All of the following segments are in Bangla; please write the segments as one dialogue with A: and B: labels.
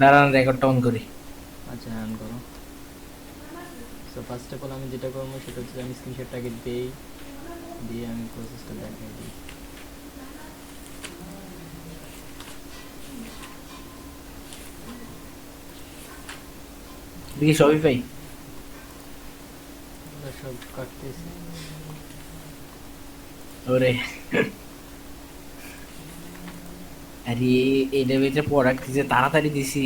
A: দাঁড়ান রেকর্ডটা অন করি।
B: আচ্ছা অন করো। সো ফার্স্ট অফ অল আমি যেটা করবো সেটা হচ্ছে আমি স্ক্রিনশটটাকে দিই, দিয়ে আমি প্রসেসটা দেখাই দিই।
A: দেখি সবই পাই।
B: আমরা সব কাটতেছি।
A: ওরে আরে এটা ভিতরে প্রোডাক্ট দিছে তাড়াতাড়ি দিছি।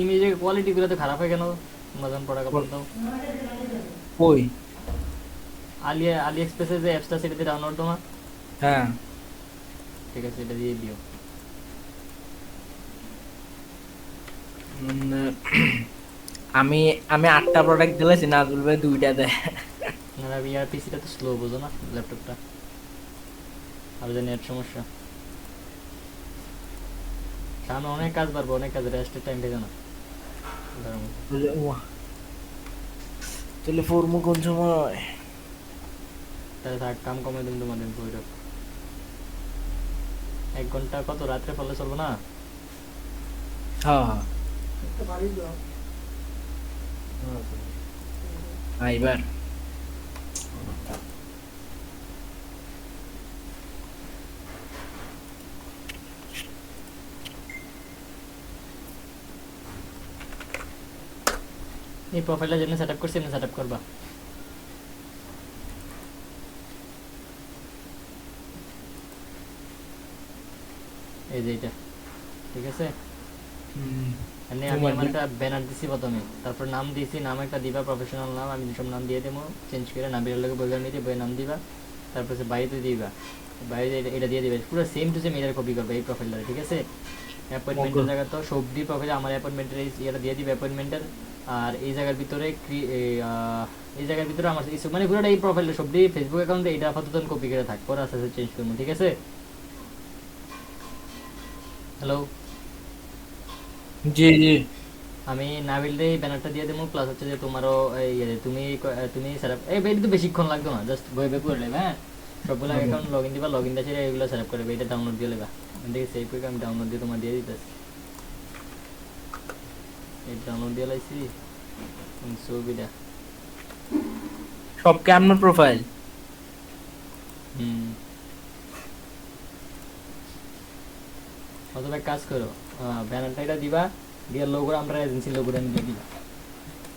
B: ইমেজের কোয়ালিটিগুলো তো খারাপ হয় কেন? আমাজন প্রোডাক্ট আপলোড দাও।
A: কই?
B: আলি এক্সপ্রেসের যে অ্যাপসটা সেটা দিয়ে ডাউনলোড তোমার।
A: হ্যাঁ।
B: ঠিক আছে, এটা দিয়ে দিও।
A: উম, আমি আমি 8টা প্রোডাক্ট দিলেছি, না তুলবে 2টা দেয়।
B: না ইয়ার পিসিটা তো স্লো, বোঝো না ল্যাপটপটা, আর যে নেট সমস্যা। সামনে অনেক কাজ পারবো, অনেক কাজ, রেস্টের টাইম পেয়ে না।
A: তাহলে ফর্মু কোন সময়?
B: তাহলে থাক, কাম কমে দিন তোমাদের বইরক। 1 ঘন্টা কত রাত্রে ফলে চলবো না?
A: হ্যাঁ হ্যাঁ। এবার
B: এই প্রোফাইলটা যেন সেট আপ করছি এমনি সেট আপ করবা। এই যে এইটা, ঠিক আছে। এমনি আমি আমার একটা ব্যানার দিছি প্রথমে, তারপর নাম দিছি, নাম একটা দিবা, প্রফেশনাল নাম, আমি যেসব নাম দিয়ে দেবো চেঞ্জ করে নামের লোক বইবার নিতে বইয়ের নাম দিবা, তারপর হচ্ছে বাড়িতে দিবা, বাইরে এটা দিয়ে দিবে, পুরো সেম টু সেম এটার কপি করবে এই প্রোফাইলটা, ঠিক আছে। অ্যাপয়েন্টমেন্টের জায়গা তো সবজি প্রোফাইলে আমার অ্যাপয়েন্টমেন্টের ইয়েটা দিয়ে দিবে অ্যাপয়েন্টমেন্টের। আর এই জায়গার ভিতরে এই জায়গার ভিতরে আমার মানে পুরোটা এই প্রোফাইলটা সবজি ফেসবুক অ্যাকাউন্টে এটা আপাতত কপি করে থাক, পরে আস্তে আস্তে চেঞ্জ করবো, ঠিক আছে। হ্যালো,
A: জি জি।
B: আমি নাবিলদের এই ব্যানারটা দিয়ে দেবো, প্লাস হচ্ছে যে তোমারও তুমি তুমি সেট আপ এটা তো বেশিক্ষণ লাগতো না, জাস্ট বই বে করে নেবে, হ্যাঁ। সবগুলো অ্যাকাউন্ট লগ ইন দিবা, লগ ইন দিয়ে এগুলো সেট আপ করবে, এটা ডাউনলোড দিয়ে নেবা। দেখি সেভ করে আমি ডাউনলোড দিয়ে তোমার দিয়ে দিতেছি। এই ডাউনলোড দিয়ে লাইছি ছবিটা।
A: সব কেমন প্রোফাইল?
B: হুম, অথবা এক কাজ করো, ব্যানারটা এটা দিবা, দিয়ে লোগো আমরা এজেন্সির লোগোটা নিয়ে দিবা,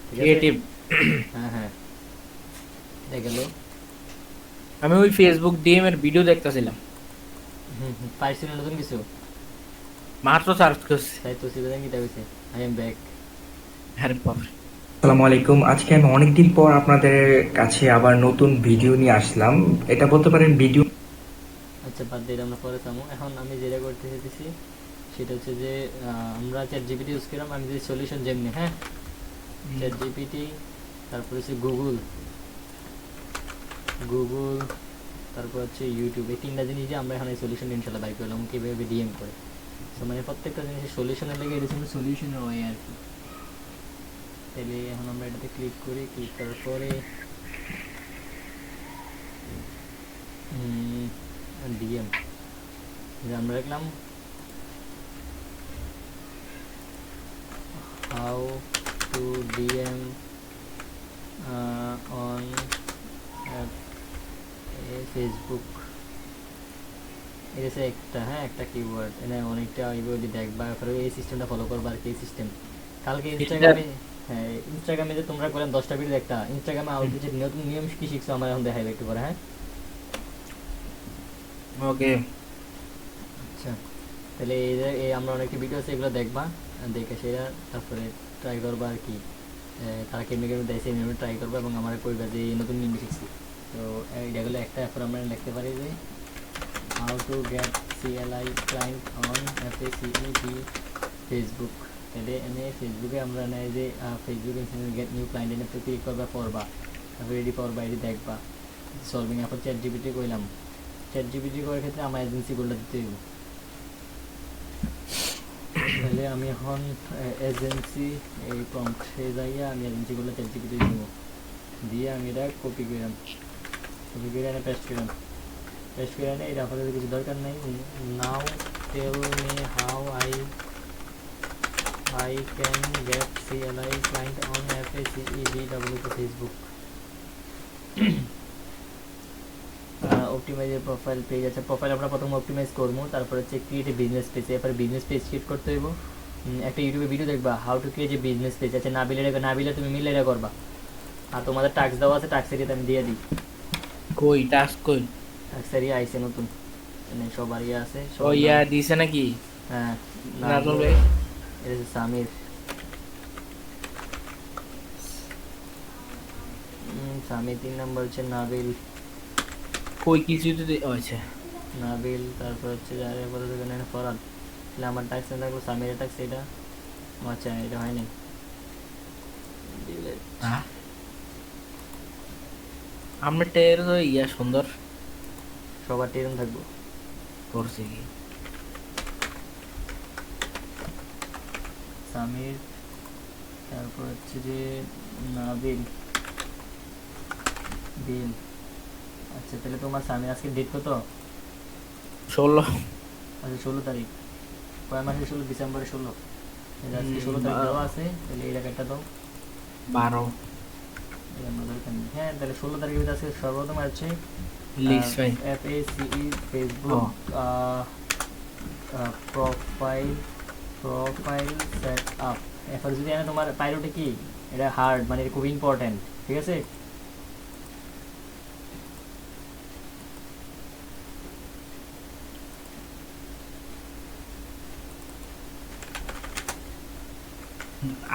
B: ঠিক আছে।
A: ক্রিয়েটিভ।
B: হ্যাঁ হ্যাঁ, দেখেলো।
A: আমি ওই ফেসবুক ডিএম এর ভিডিও দেখতেছিলাম,
B: হুম হুম, পাইছি না নতুন কিছু।
A: মাত্র সার্চ করছি।
B: তাই তো সিবাদান কিটা কইছে, আই এম ব্যাক।
A: আরে বাপরে।
C: আসসালামু আলাইকুম। আজকে আমি অনেকদিন পর আপনাদের কাছে আবার নতুন ভিডিও নিয়ে আসলাম। এটা বলতে পারেন ভিডিও।
B: আচ্ছা বাদ দিয়ে আমরা পরে থামো, এখন আমি যেটা করতে চাইতেছি সেটা হচ্ছে যে আমরা চ্যাট জিপিটি ইউজ করলাম, আমি যে সলিউশন যেমনি, হ্যাঁ, চ্যাট জিপিটি, তারপর হচ্ছে গুগল, গুগল, তারপর হচ্ছে ইউটিউব, এই তিনটা জিনিস দিয়ে আমরা এখানে সলিউশন ইনশাল্লাহ বাই করলাম কীভাবে ডিএম করে। তো মানে প্রত্যেকটা জিনিসের সলিউশনের লেগে এটা ছিল সলিউশনের ওয়ে আর কি। তাহলে এখন আমরা এটাতে ক্লিক করি, ক্লিক করার পরে ডিএম যে আমরা দেখলাম how to DM on Facebook, এটা হচ্ছে একটা, হ্যাঁ, একটা কিওয়ার্ড, এটা অনেকটা ওইভাবে দেখবা, এই সিস্টেমটা ফলো করবা আর কি, এই সিস্টেম। কালকে ইনস্টাগ্রামে, হ্যাঁ ইনস্টাগ্রামে যে তোমরা করলেন 10টা ভিডিও দেখতা, ইনস্টাগ্রামে আউটরিচ নতুন নিয়ম কি শিখছো আমার এখন দেখাইবে একটু পরে, হ্যাঁ।
A: ওকে।
B: আচ্ছা, তাহলে এই যে আমরা অনেকটা ভিডিও আছে এগুলো দেখবা, দেখে সেটা তারপরে ট্রাই করবা আর কি, তারা কেমনি কেমনি দেয় সেই নিয়মে ট্রাই করবা, এবং আমার কইবা যে এই নতুন নিয়ম শিখছি। তো এইটাগুলো একটা অ্যাপর আমরা লিখতে পারি যে how to get CLI client on এফএসিইপি ফেসবুক। তাহলে এনে ফেসবুকে আমরা নেই যে ফেসবুক গেট নিউ ক্লায়েন্ট এনে ক্লিক করবা, পড়বা, তারপরে রেডি পড়বা, এটি দেখবা সলভিং। এখন চ্যাট জিপিটি কইলাম, চ্যাট জিপিটি করার ক্ষেত্রে আমার এজেন্সিগুলো দিতে হইব। তাহলে আমি এখন এজেন্সি এই প্রম্পটে যাইয়া আমি এজেন্সিগুলো চ্যাট জিপিটি দিব, দিয়ে আমি এটা কপি করলাম, কপি করে এনে পেস্ট করলাম, পেস্ট করে এনে এটা আপাতত কিছু দরকার নেই। Now tell me how I I can get CLI client on FACEBW to Facebook. Optimise profile page আছে, প্রোফাইল আমরা প্রথমে অপটিমাইজ করবো, তারপর হচ্ছে ক্রিয়েট এ বিজনেস পেজ, এরপরে বিজনেস পেজ ক্রিয়েট করতে হইব। একটা ইউটিউবে ভিডিও দেখবা how to create a business page, আচ্ছা নাবিলে তুমি মিলে এটা করবা। আর তোমাদের টাস্ক দেওয়া আছে, টাস্ক এরিয়াতে আমি দিয়ে দিই।
A: কই টাস্ক কই?
B: টাস্ক এরিয়া আইছে নতুন, মানে সবার ইয়ে আছে।
A: ও ইয়া দিছে নাকি?
B: হ্যাঁ
A: নাজমুল ভাই,
B: এটা হচ্ছে সামির। সামির 3 নম্বর হচ্ছে নাবিল।
A: কই কিছু তো আচ্ছা
B: নাবিল, তারপর হচ্ছে যারে বলে দেবেন ফরাদ। তাহলে আমার টাস্ক থাকলো সামিরের টাস্ক, এটা আচ্ছা এটা হয়নি।
A: হ্যাঁ আমরা টের তো ইয়া সুন্দর
B: সবার টেরম থাকবো।
A: করছে কি
B: সামির, তারপর হচ্ছে যে নাবিল বিল। আচ্ছা তাহলে তোমার সামির আজকে ডেট কত?
A: 16
B: আচ্ছা 16 তারিখ। কয় মাসের 16? ডিসেম্বরের 16। আজকে 16 তারিখ দেওয়া আছে, তাহলে এই জায়গাটা দাও
A: 12
B: হ্যাঁ। তাহলে 16 তারিখের ভিতরে আজকে সর্বপ্রথম আছে
A: লিস্ট ভাই
B: FACE Facebook profile set up. এরপর যদি আমি তোমার পাইলটে কি এটা হার্ড, মানে এটা খুব ইম্পর্টেন্ট, ঠিক আছে?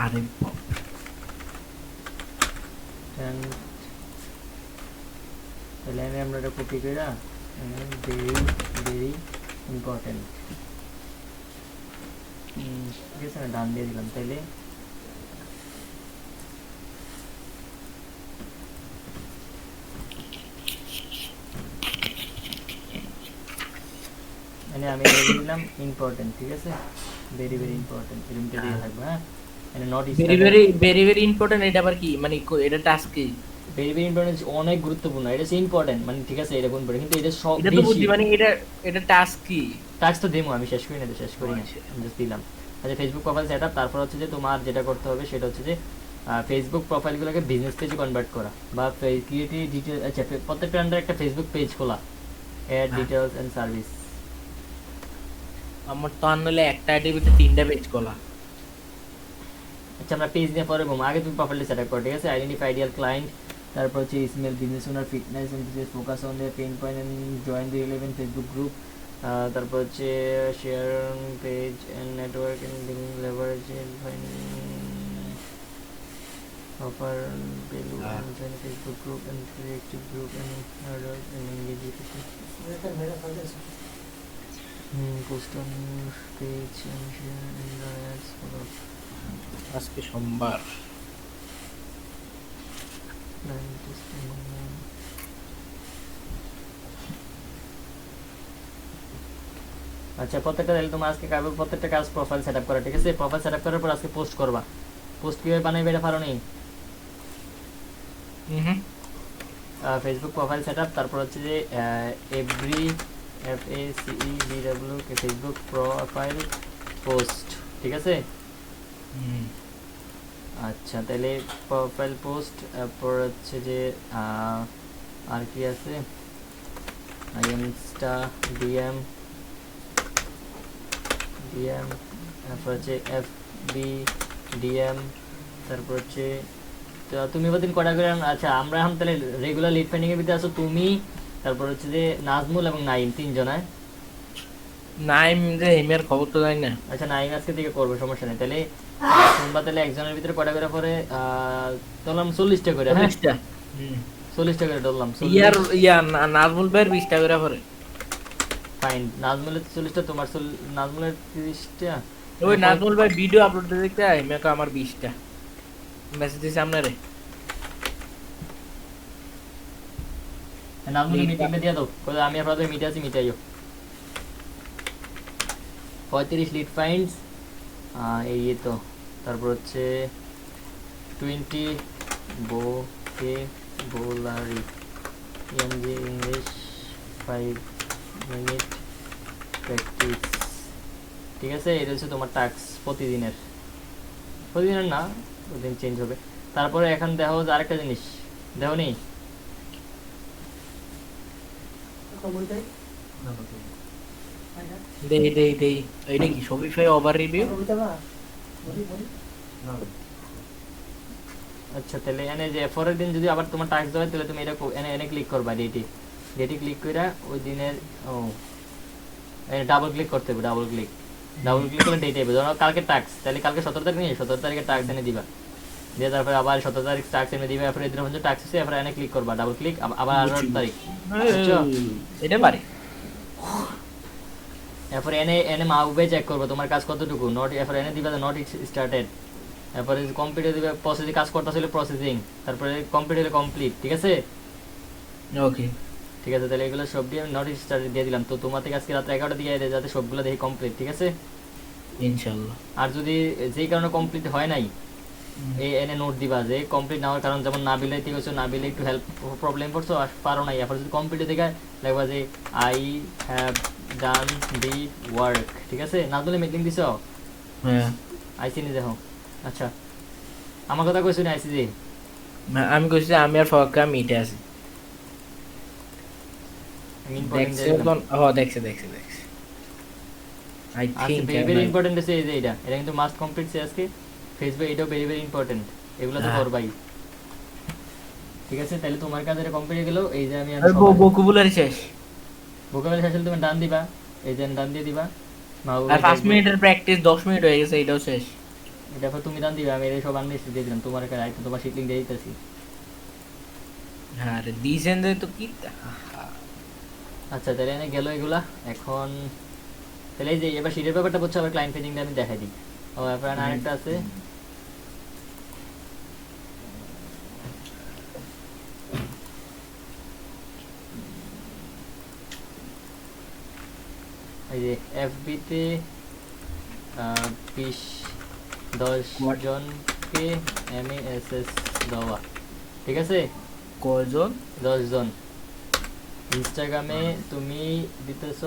A: আরে
B: তাহলে আমরা এটা কপি করে ভেরি ভেরি ইম্পর্টেন্ট, ঠিক আছে, ডান দিয়ে দিলাম। তাইলে মানে আমি দিয়ে দিলাম ইম্পর্টেন্ট, ঠিক আছে, ভেরি ভেরি ইম্পর্টেন্ট এরকমটা দিয়ে থাকবে। হ্যাঁ মানে নট
A: ভেরি ভেরি ইম্পর্টেন্ট। এটা আবার কি মানে এটা টাস্ক কি?
B: ভেরি ভেরি ইম্পর্টেন্ট অনেক গুরুত্বপূর্ণ, এটা হচ্ছে ইম্পর্টেন্ট, মানে ঠিক আছে এরকম করে, কিন্তু এটা সব
A: এটা তো বুঝি মানে এটা টাস্ক কি?
B: টাস্ক তো দেবো আমি, শেষ করি না তো, শেষ করি না, আমি জাস্ট দিলাম। আচ্ছা ফেসবুক প্রোফাইল সেট আপ, তারপর হচ্ছে যে তোমার যেটা করতে হবে সেটা হচ্ছে যে ফেসবুক প্রোফাইলগুলোকে বিজনেস পেজে কনভার্ট করা, বা ক্রিয়েটিভ ডিটেল। আচ্ছা প্রত্যেকটা আন্ডার একটা ফেসবুক পেজ খোলা, অ্যাড ডিটেলস এন্ড সার্ভিস।
A: আমার তো আনলে একটা আইডির ভিতরে 3টা পেজ খোলা।
B: আচ্ছা আমরা পেজ নিয়ে পরে বলবো, আগে তুমি প্রোফাইলটা সেট আপ করো, ঠিক আছে? আইডেন্টিফাই আইডিয়াল ক্লায়েন্ট, তারপর হচ্ছে small business owner fitness enthusiast, focus on the pain point and join the 11 Facebook group. তারপর হচ্ছে share page and network and leverage offer value and join Facebook group and creative group and order and engage with post on page and share and ads follow.
A: আজকে সোমবার।
B: আচ্ছা প্রত্যেকটা তাহলে তোমার আজকে কাজ, প্রত্যেকটা কাজ প্রোফাইল সেটআপ করা, ঠিক আছে? প্রোফাইল সেটআপ করার পর আজকে পোস্ট করবা। পোস্ট কিভাবে বানাইবে এটা পারো নি? ফেসবুক প্রোফাইল সেটআপ, তারপর হচ্ছে যে every FACEBW Facebook profile post, ঠিক আছে? আচ্ছা তাহলে প্রোফাইল পোস্ট, তারপর হচ্ছে যে আর কি আছে, ইনস্টা ডিএম, তারপর হচ্ছে FB ডিএম, তারপর হচ্ছে তুমি প্রতিদিন কটা করে। আচ্ছা আমরা এখন তাহলে রেগুলার লিড ফাইন্ডিং এর ভিতরে আছো তুমি, তারপর হচ্ছে যে নাজমুল এবং নাইম, 3 জনায়।
A: নাইম যে হিমের খবর তো জানি না।
B: আচ্ছা নাইম আজকে থেকে করবো, সমস্যা নেই। তাহলে তোমরা তাহলে একজনের ভিতরে কটা করে পরে ধরলাম 40টা করে, হ্যাঁ 40টা করে ধরলাম।
A: নাজমুল ভাইয়ের 20টা করে পরে
B: ফাইন, নাজমুলের 40টা, তোমার নাজমুলের 30টা।
A: ওই নাজমুল ভাই ভিডিও আপলোড দেখতে হিমেকে আমার 20টা মেসেজ দিছে আপনারে।
B: নাজমুলের মিটিংটা দিয়ে দাও, আমি আপনাদের মিটে আছি, মিটাইও। 35 লিড ফাইন্ডস, এই তো। তারপর হচ্ছে 20 vocabulary ইংলিশ 5 মিনিট প্র্যাকটিস, ঠিক আছে? এটা হচ্ছে তোমার টাস্ক প্রতিদিনের। প্রতিদিনের না, প্রতিদিন চেঞ্জ হবে। তারপরে এখন দেখো যে আরেকটা জিনিস দেখো নি,
A: দেই এইটা কি শপিফাই ওভার রিভিউ?
B: আচ্ছা তাহলে এনে যে পরের দিন যদি আবার তোমার টাস্ক দেয় তাহলে তুমি এটা এনে এনে ক্লিক করবা, ডেটে ডেটে ক্লিক করে ওই দিনের ও এনে ডাবল ক্লিক করতে হবে, ডাবল ক্লিক করলে ডেট হবে। ধরো কালকে টাস্ক, তাহলে কালকে 17 তারিখ নিয়ে 17 তারিখে টাস্ক এনে দিবা, দিয়ে তারপরে আবার 17 তারিখ টাস্ক এনে দিবা, এরপরে এদিন পর্যন্ত টাস্ক আছে, এরপরে এনে ক্লিক করবা, ডাবল ক্লিক, আবার 18 তারিখ, বুঝছো?
A: এটা পারে।
B: এরপরে এনে এনে মাউবে চেক করবো তোমার কাজ কতটুকু, নট এরপরে এনে দিবা নট স্টার্টেড, তারপরে কমপ্লিট দিবে, প্রসেসিং কাজ করতেছিল প্রসেসিং, তারপরে কমপ্লিট হলে কমপ্লিট, ঠিক আছে?
A: ওকে
B: ঠিক আছে, তাহলে এগুলো সব দিয়ে আমি নোটিস স্টার্টেড দিয়ে দিলাম। তো তোমার থেকে আজকে রাত 11টা দিয়ে দেয় যাতে সবগুলো দেখি কমপ্লিট, ঠিক আছে?
A: ইনশাআল্লাহ।
B: আর যদি যেই কারণে কমপ্লিট হয় নাই এই এনে নোট দিবা যে কমপ্লিট না হওয়ার কারণ, যেমন নাবিলে ঠিক আছে, নাবিলে একটু হেল্প প্রবলেম করছো আর পারো নাই, এরপর যদি কমপ্লিট দেখে দেখবা যে I have done the work, ঠিক আছে? না দিলে মিটিং দিছো,
A: হ্যাঁ
B: আইসি নি দেখো। আচ্ছা আমার কথা কইছো না আইসি যে?
A: আমি কইছি আমি আর ফাঁকা মিটে আছি।
B: আমি ইম্পর্টেন্ট
A: দেখছে তো, দেখছে আই
B: আচ্ছা
A: থিংক
B: ভেরি ভেরি ইম্পর্টেন্ট আছে এই যে এটা কিন্তু মাস্ট কমপ্লিট সে আজকে ফেসবুক, এটাও ভেরি ভেরি ইম্পর্টেন্ট, এগুলো তো
A: হ্যাঁ।
B: করবাই, ঠিক আছে? তাহলে তোমার কাছে এটা কমপ্লিট হয়ে গেল। এই যে আমি
A: বকুবুলারি শেষ।
B: ভোকাবুলারি শেষ হলে তুমি ডান দিবা, এই যে ডান দিয়ে দিবা,
A: আর 5 মিনিটের প্র্যাকটিস 10 মিনিট হয়ে গেছে, এটাও শেষ।
B: এটা পর তুমি ডান দিবা, আমি এই সব আনলিস্ট দিয়ে দিলাম, তোমার কাছে আইতো, তোমার শিট লিংক দিয়ে দিতেছি।
A: হ্যাঁ রে দিছেন যে তো কি
B: আচ্ছা তাহলে এনে গেল এগুলা। এখন তাহলে এই যে এবার শিটের ব্যাপারটা বলছো, আবার ক্লায়েন্ট পেজিংটা আমি দেখাই দিই। ও এরপর আরেকটা আছে, এই যে এফবিতে 10 জনকে এমএএসএস দেওয়া, ঠিক আছে?
A: কয়জন?
B: 10 জন। ইনস্টাগ্রামে তুমি দিতেছ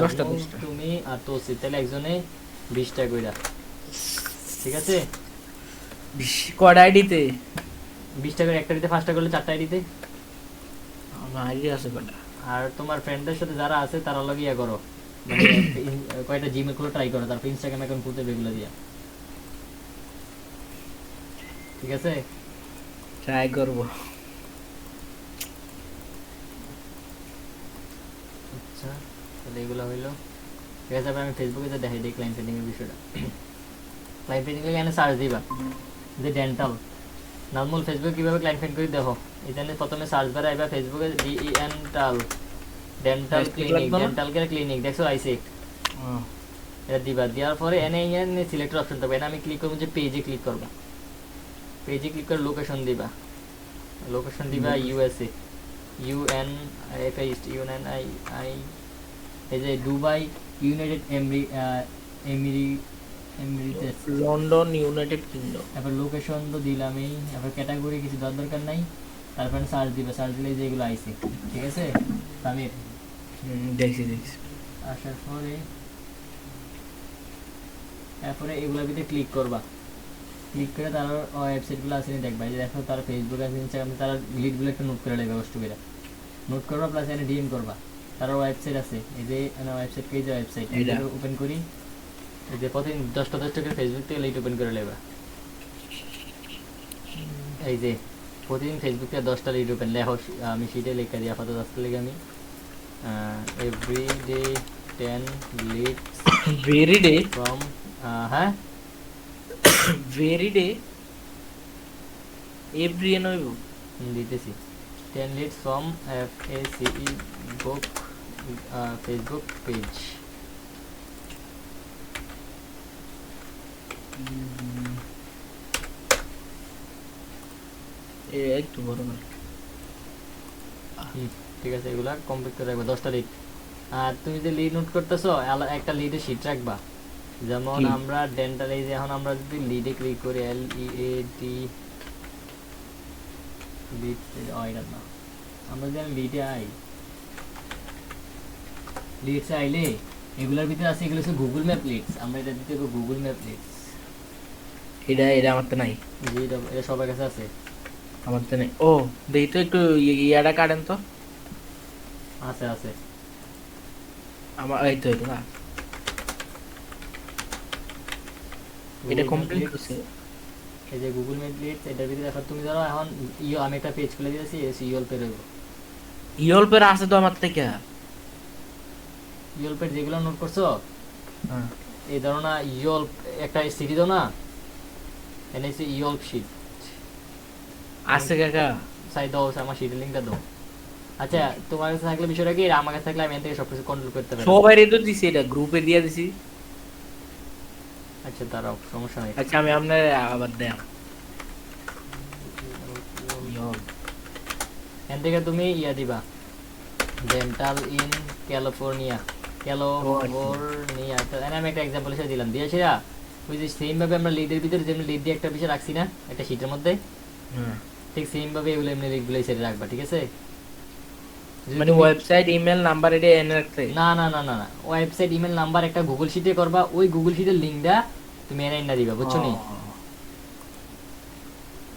A: 10টা
B: নাজমুল, তুমি আর তোসি, তাহলে একজনে 20টা কইরা, ঠিক আছে?
A: কয়টা আইডিতে?
B: 20টা করে, একটা দিতে 5টা করলে 4টা আইডিতে।
A: আমার আইডি আছে কয়টা?
B: আর তোমার ফ্রেন্ডদের সাথে যারা আছে তারা লগ ইয়া করো, মানে কয়টা জিমেল খুলে ট্রাই করো, তারপর ইনস্টাগ্রাম অ্যাকাউন্ট খুলতে হবে এগুলো দিয়া, ঠিক আছে?
A: ট্রাই করব।
B: আচ্ছা তাহলে এগুলো হইলো, ঠিক আছে? আমি ফেসবুকে যে দেখাই দিই ক্লায়েন্ট পেন্ডিং এর বিষয়টা। ক্লায়েন্ট পেন্ডিং এখানে সার্চ দিবা যে ডেন্টাল নাজমুল, ফেসবুক কিভাবে ক্লায়েন্ট পেন্ড করে দেখো, এখানে প্রথমে সার্চ বারে আইবা ফেসবুকে dental, dental clinic, dental care clinic, দেখছো আইসে? এটা দিবা, দেওয়ার পরে এনে সিলেক্টর অপশন থাকবে, এনে আমি ক্লিক করবো যে পেজে ক্লিক করবা, পেজে ক্লিক করে লোকেশন দিবা, লোকেশন দিবা ইউএসএ, ইউএনআই, এই যে Dubai, United Emirates,
A: London, United kingdom.
B: তারপর লোকেশন তো দিলামই, তারপর ক্যাটাগরি কিছু দেওয়ার দরকার নাই, তারপরে সার্চ দিবে, সার্চ দিলে যেগুলো আইছে, ঠিক আছে? সামির
A: দেখছি
B: আসার পরে তারপরে এগুলোর ভিতরে ক্লিক করবা, ক্লিক করে তার ওয়েবসাইটগুলো আছে নি দেখবা, এই যে দেখো তার ফেসবুক আছে, ইনস্টাগ্রাম, তার লিডগুলো একটু নোট করে নেবে, কষ্ট করে নোট করবা, প্লাস এনে ডিএম করবা। তার ওয়েবসাইট আছে, এই যে ওয়েবসাইট, পেজ ওয়েবসাইট এটা ওপেন করি, এই যে প্রতিদিন 10টা করে ফেসবুক থেকে লিড ওপেন করে নেবা, এই যে প্রতিদিন ফেসবুক থেকে 10টা লিড ওপেন লেখো, আমি শিটে লেখা দিই আপাতত, আজকে লেগে আমি everyday 10 leads
A: very day
B: from, হ্যাঁ
A: ভেরি ডে এভরি এন হইব
B: দিতেছি, 10 leads from FACE book Facebook page.
A: একটু বড় না।
B: ঠিক আছে, এগুলা কমপ্লিট করে রাখবা 10টা লিড। আর তুমি যে লিড নোট করতেছো একটা লিডে শিট রাখবা, যেমন আমরা ডেন্টাল, এই যে এখন আমরা যদি লিডে ক্লিক করি LEAD লিড, এটা না, আমরা যদি লিডে আই, লিডসে আইলে এগুলোর ভিতরে আছে, এগুলো হচ্ছে গুগল ম্যাপ লিডস, আমরা এটা দিতে হবে গুগল ম্যাপ লিডস,
A: এটা এটা আমার তো নাই,
B: জি এটা সবার কাছে আছে।
A: আমার তো নেই। ও দেখি তো একটু ইয়াটা কাটেন তো।
B: আছে আছে।
A: আমার এই তো এটা না, এটা
B: Google
A: কমপ্লিট
B: Meet
A: করছে।
B: Leads, এই যে গুগল মিট লিডস, এটার ভিতরে এখন তুমি ধরো এখন আমি একটা পেজ খুলে দিয়েছি, ইয়ল্পের হইব।
A: ইয়ল্পের আছে তো আমার থেকে।
B: ইয়ল্পের যেগুলো নোট করছো,
A: হ্যাঁ
B: এই ধরো না ইয়ল্প একটা সিটি দাও না, এনে হচ্ছে ইয়ল্প শিট।
A: আছে কাকা।
B: সাই দাও, আমার শিটের লিঙ্কটা দাও। আচ্ছা, তোমার কাছে থাকলে বিষয়টা কি, আর আমার কাছে থাকলে আমি এখান থেকে সবকিছু কন্ট্রোল করতে পারি।
A: সবাই তো দিছি, এটা গ্রুপে দিয়ে দিছি।
B: আচ্ছা দাঁড়াও, সমস্যা নাই।
A: আচ্ছা আমি আপনার আবার দেন। ইয়ল্প।
B: এখান থেকে তুমি ইয়া দিবা, ডেন্টাল ইন ক্যালিফোর্নিয়া, ক্যালিফোর্নিয়া। আমি একটা এক্সাম্পল হিসেবে দিলাম, দিয়েছি না? ওই যে সেম ভাবে আমরা লিডের ভিতরে যেমন লিড দিয়ে একটা বিষয় রাখছি না একটা শিটের মধ্যে,
A: হ্যাঁ
B: ঠিক সেম ভাবে এগুলো এমনি লিডগুলো সেটে রাখবা, ঠিক আছে? যদি
A: মানে
B: তুমি-
A: ওয়েবসাইট ইমেল নাম্বার এটা এনে রাখতে।
B: না না না না না, ওয়েবসাইট ইমেল নাম্বার একটা গুগল শিটে করবা, ওই গুগল শিটের লিঙ্কটা তুমি এনে না দিবা, বুঝছো নি?
A: ও।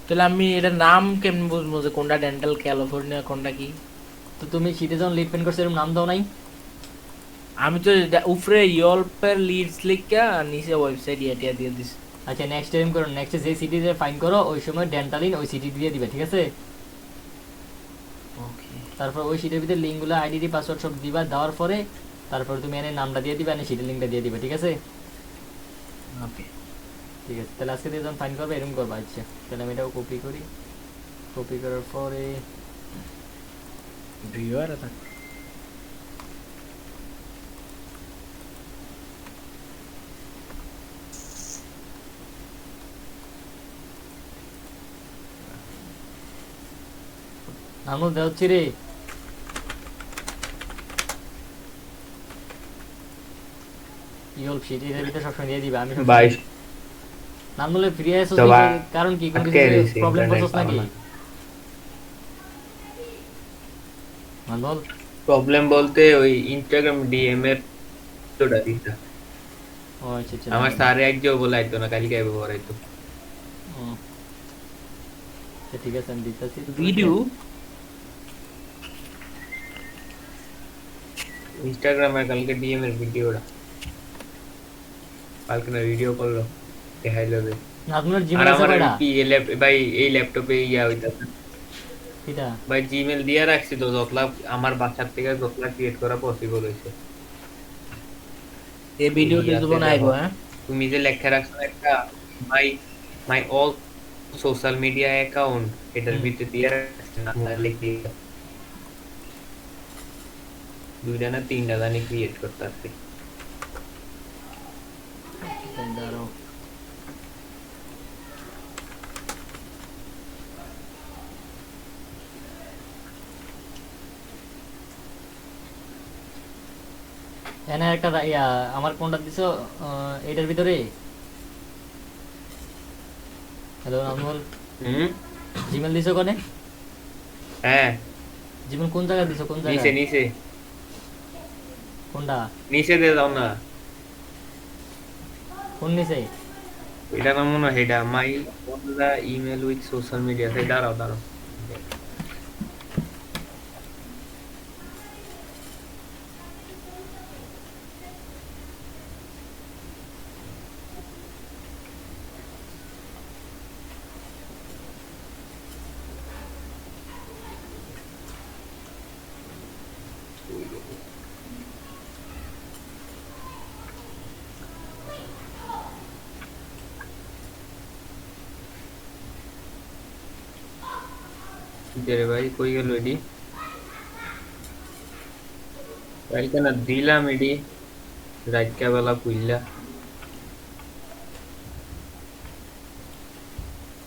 A: তাহলে আমি এটার নাম কেমন বুঝবো যে কোনটা ডেন্টাল ক্যালিফোর্নিয়া কোনটা কি?
B: তো তুমি শিটে যখন লিড পেন করছো এরকম নাম দাও নাই?
A: আমি তো উপরে ইয়ল্পের লিডস লিখা আর নিচে ওয়েবসাইট ইয়া দিয়ে দিছি।
B: আচ্ছা নেক্সট টাইম করো, নেক্সট যে সিটিতে ফাইন করো ওই সময় ডেন্টালিন ওই সিটি দিয়ে দিবা, ঠিক আছে?
A: ওকে
B: তারপর ওই শিটের ভিতরে লিঙ্কগুলো আইডি পাসওয়ার্ড সব দিবা, দেওয়ার পরে তারপর তুমি এনে নামটা দিয়ে দিবা, এনে শিটের লিঙ্কটা দিয়ে দিবা, ঠিক আছে?
A: ওকে।
B: ঠিক আছে, তাহলে আজকে দিয়ে যখন ফাইন করবে এরকম করবা। আচ্ছা তাহলে আমি এটাও কপি করি, কপি করার পরে
A: ভিউয়ার আছে।
B: নামও দেওয়া হচ্ছে রে। ইয়ল্প শিট এর ভিতরে সবসময় দিয়ে দিবা, আমি
D: ভাই
B: নাম বলে ফ্রি আসো,
D: তো বা-
B: কারণ কি কোন
D: আটকে
B: কিছু
D: রয়েছে,
B: প্রবলেম
D: internet
B: করছস নাকি?
D: পাবো না।
B: মান বল।
D: প্রবলেম বলতে ওই ইনস্টাগ্রাম ডিএম এর তোটা দিতা
B: ও আচ্ছা আচ্ছা।
D: আমার স্যারে একজো বলে আইতো না, কালকে ব্যবহার আইতো।
B: ও, আচ্ছা, ঠিক আছে আমি দিতেছি
A: ভিডিও
D: ইনস্টাগ্রামে কালকে ডিএম এর ভিডিওটা কালকে না ভিডিও করলো দেখাইলো যে।
B: আপনার
D: আর
B: জিমেল আছে
D: আমার
B: কয়টা?
D: কি ভাই এই ল্যাপটপে ইয়া হইতাছে
B: কিটা?
D: ভাই, জিমেল দিয়া রাখছি তো, যতলা আমার বাসার থেকে যতলা ক্রিয়েট করা পসিবল হইছে।
A: এই ভিডিওটি
D: ইয়াতে
A: দেবো না আইবো।
D: দেখো,
A: হ্যাঁ
D: তুমি যে লেখা রাখছো একটা my my all social media account, এটার
B: হুম।
D: ভিতরে দিয়ে রাখছি না, লিখে দুইটা না তিনটা জানি ক্রিয়েট করতে আসছি।
B: দাঁড়াও, এনে একটা ইয়া আমার কোনটা দিছো এটার ভিতরে? হ্যালো নামল,
D: হুম,
B: জিমেল দিছো কোনে?
D: হ্যাঁ
B: জিমেল কোন জায়গায় দিছো, কোন
D: নিচে
B: জায়গায়?
D: নিচে
B: কোনটা?
D: নিচে দিয়ে দাও না,
B: কোন নিচে?
D: এটা না মনে হয় এটা মাই ইমেল উইথ সোশ্যাল মিডিয়া, দাঁড়াও দাঁড়াও। রে ভাই কই গেল এডি? কালকে না দিলাম এডি রাতটা বেলা কইলা।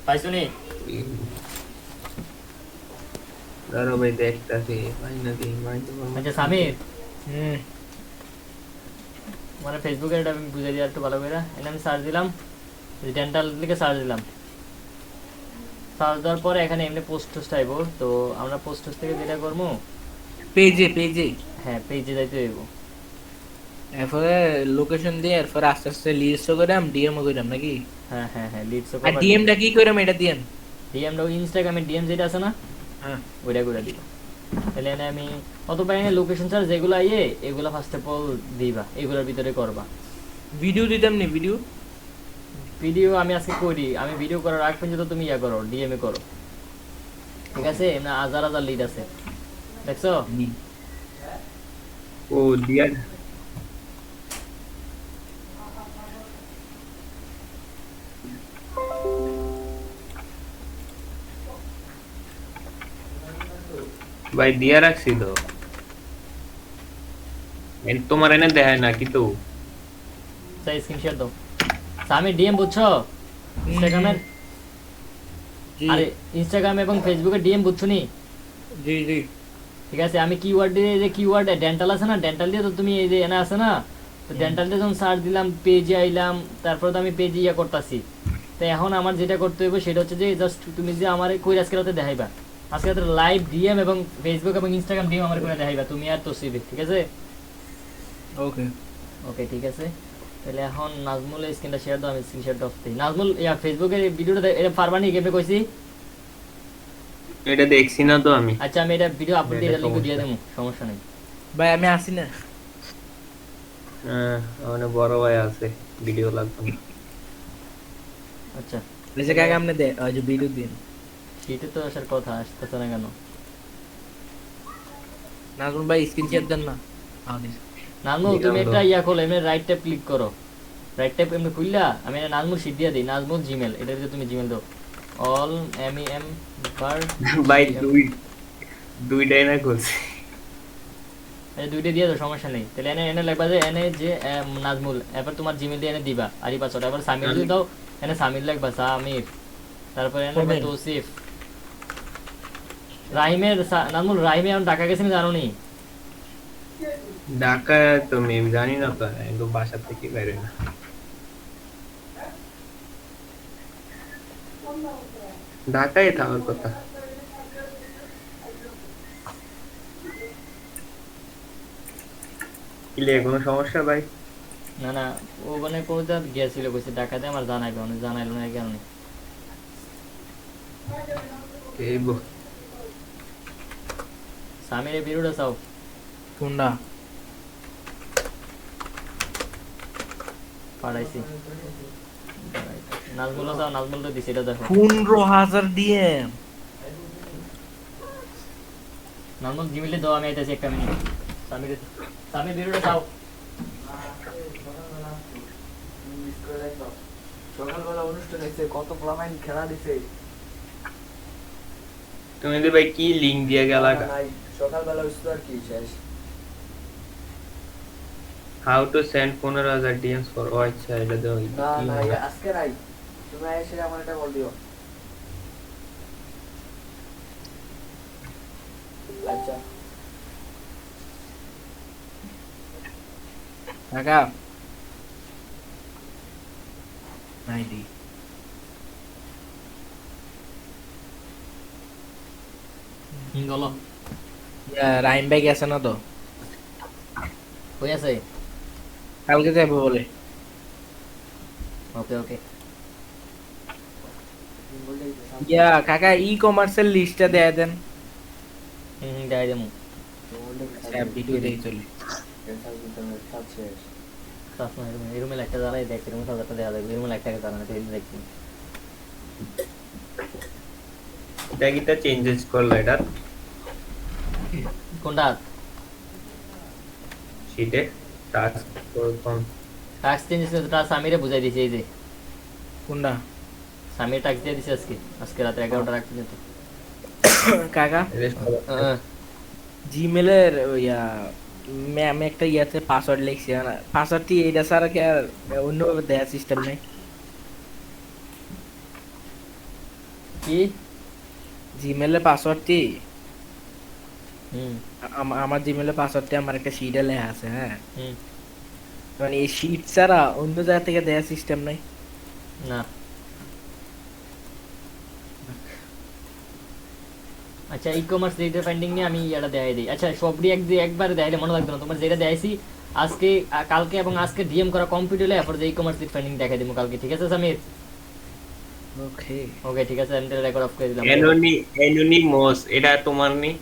B: পাইছো নি?
D: দাঁড়াও ভাই দেখতাছি, ভাই না দিই ভাই তো
B: আচ্ছা সামির,
A: হুম
B: মানে ফেসবুকে এটা আমি বুঝাই দিই একটু ভালো করে। এনে আমি সার্চ দিলাম, ডেন্টাল লিখে সার্চ দিলাম, সার্চ দেওয়ার পরে এখানে এমনি পোস্ট টোস্ট আইবো, তো আমরা পোস্ট টোস্ট থেকে যেটা করবো,
A: পেজে পেজে
B: হ্যাঁ পেজে যাইতে হইব।
A: এরপরে লোকেশন দিয়ে এরপরে আস্তে আস্তে লিস্ট করে ডিএমও করিলাম নাকি?
B: হ্যাঁ হ্যাঁ হ্যাঁ লিডস
A: আর ডিএমটা কি কইরাম এটা দিয়েন।
B: ডিএমটা ইনস্টাগ্রামে ডিএম যেটা আছে না
A: হ্যাঁ
B: ওইটা করে দিব। তাহলে এনে আমি অথবা এনে লোকেশন চার্জ যেগুলো আইয়ে এগুলো ফার্স্ট অফ অল দিবা, এগুলোর ভিতরে করবা।
A: ভিডিও দিতাম নি ভিডিও।
B: ভিডিও আমি আজকে করি, আমি ভিডিও করার আগ পর্যন্ত তুমি ইয়া করো, ডিএমএ করো, ঠিক আছে? এমনি হাজার হাজার লিড আছে, দেখছো?
D: ও দিয়া ভাই দিয়া রাখছি তো তোমার এনে দেখায় না কি তো
B: চাই স্ক্রিনশট দাও। আমি ডিএম বুঝছো ইনস্টাগ্রামের?
A: জি
B: আরে ইনস্টাগ্রাম এবং ফেসবুকে ডিএম বুঝছো নি?
A: জি জি
B: ঠিক আছে, আমি কিওয়ার্ড দিয়ে, যে কিওয়ার্ড ডেন্টাল আছে না, ডেন্টাল দিয়ে তো তুমি এই যে এনে আছে না, তো ডেন্টাল দিয়ে যখন সার্চ দিলাম পেজে আইলাম, তারপর তো আমি পেজে ইয়া করতেছি। তো এখন আমার যেটা করতে হবে সেটা হচ্ছে যে জাস্ট তুমি যে আমার কই আজকে রাতে দেখাইবা, আজকে রাতে লাইভ ডিএম এবং ফেসবুক এবং ইনস্টাগ্রাম ডিএম আমার করে দেখাইবা তুমি আর তোসিবে, ঠিক আছে?
A: ওকে
B: ওকে ঠিক আছে। তাহলে এখন নাজমুলের স্ক্রিনটা শেয়ার দাও, আমি স্ক্রিনশট অফ দিই। নাজমুল ইয়া ফেসবুকের ভিডিওটা এটা পারবানি কেবে কইছি?
D: এটা দেখছি না তো আমি
B: আচ্ছা আমি এটা ভিডিও আপলোড দিয়ে লিংক দিয়ে দেবো, সমস্যা নেই।
A: ভাই আমি আসি না।
D: আমার বড় ভাই আছে ভিডিও লাগবে না
B: আচ্ছা
A: বেশি কাকে আপনি দে ওই যে ভিডিও দিন।
B: সেটা তো আসার কথা, আসতেছে না কেন?
A: নাজমুল ভাই স্ক্রিন শেয়ার দেন না আমাদের।
B: নাজমুল তুমি একটা ইয়া খোলো, এমনি রাইট ট্যাপ ক্লিক করো, রাইট ট্যাপ এমনি খুললা আমি নাজমুল শীট দিয়ে দিই, নাজমুল জিমেল, এটা দিয়ে তুমি জিমেল দাও, অল এম বার
D: ভাই দুইটাই না করছি
B: এই দুইটা দিয়ে দাও, সমস্যা নেই। তাহলে এনে এনে লাগবা যে এনে যে নাজমুল, এরপর তোমার জিমেল দিয়ে এনে দিবা আরি পাসওয়ার্ড, এবার সামির দিয়ে দাও, এনে সামির লাগবা সামির, তারপরে এনে লাগবা তৌসিফ রাহিমের নাজমুল। রাহিমে এখন ঢাকা গেছে জানো নি?
D: ঢাকা তো আমি জানি না তো, একদম বাসা থেকে বেরোয় না ঢাকায় থাকার কথা। কিলে কোনো সমস্যা ভাই?
B: না না ও মানে কোনো জায়গা গিয়েছিল কইছে ঢাকাতে, আমার জানাইবে, অনেক জানাইলো না কেন?
D: এই
B: সামিরের ভিডিওটা চাও
A: কোনটা?
B: পাঠাইছি নাজমুল চাও, নাজমুল তো দিছে, এটা দেখো
A: 15,000 ডিএম।
B: নাজমুল জিমেলে দাও, আমি আইতাছি একটা মিনিট। সামির সামির ভিডিওটা চাও।
E: সকালবেলা অনুষ্ঠান হয়েছে, কত প্লামাইন খেলা দিছে।
D: তুমি তো ভাই কি লিংক দিয়ে গেলা?
E: নাই, সকালবেলা হইছিল আর কি শেষ।
D: How to send 15,000 DM's for ও আচ্ছা এটা দাও
E: না না আজকে নাই, তুমি এসে আমার এটা বল দিও। আচ্ছা
A: কাকা নাইডি
B: বলো
A: রাহিম ভাই গেছে না তো,
B: কই আছে?
A: কালকে যাবো বলে।
B: ওকে ওকে
A: ইয়া কাকা ই কমার্সের লিস্টটা দেয়া দেন।
B: দেয় দেবো।
A: ভিডিও দেখে চলি।
B: এরুমে একটা জ্বালাই দেখ, এরুমে 1000টা দেওয়া যাবে, এরুমে 1 টাকা জ্বালানো দেখছি।
D: এটা কিটা চেঞ্জেস করলা এটা
B: কোনটা?
D: শীটে টাস্ক করতাম
B: টাস্ক চেঞ্জ হয়েছে, টাস্ক সামিরে বুঝাই দিয়েছে, এই যে
A: কোনটা?
B: সামির টাস্ক দিয়ে দিছে আজকে রাতে 11টা রাখতে যেত।
A: কাকা
D: রেস্ট
A: জিমেলের ইয়া আমি একটা ইয়াতে পাসওয়ার্ড লিখছি, পাসওয়ার্ডটি এইটা ছাড়া কি আর অন্যভাবে দেওয়ার সিস্টেম নেই?
B: কি
A: জিমেলের পাসওয়ার্ডটি
B: হুম
A: আমার জিমেলের পাসওয়ার্ডটি আমার একটা শিটে লেখা আছে, হ্যাঁ,
B: হুম
A: মানে এই শিট ছাড়া অন্য জায়গা থেকে দেওয়ার সিস্টেম নাই?
B: না আচ্ছা ই কমার্স ডেটা ফাইন্ডিং নিয়ে আমি এটা দেখাই দিই। আচ্ছা সবরি একবারে দেখাইলে মনে লাগবে না তোমার, যেটা দেখাইছি আজকে কালকে এবং আজকে ডিএম করা কমপ্লিট হলে এরপর যে ই কমার্স ডেটা ফাইন্ডিং দেখাই দিব কালকে, ঠিক আছে সামির?
A: ওকে
B: ওকে ঠিক আছে, আমি তাহলে রেকর্ড অফ করে দিলাম।
D: অ্যানোনিমাস, এটা তোমার নেই?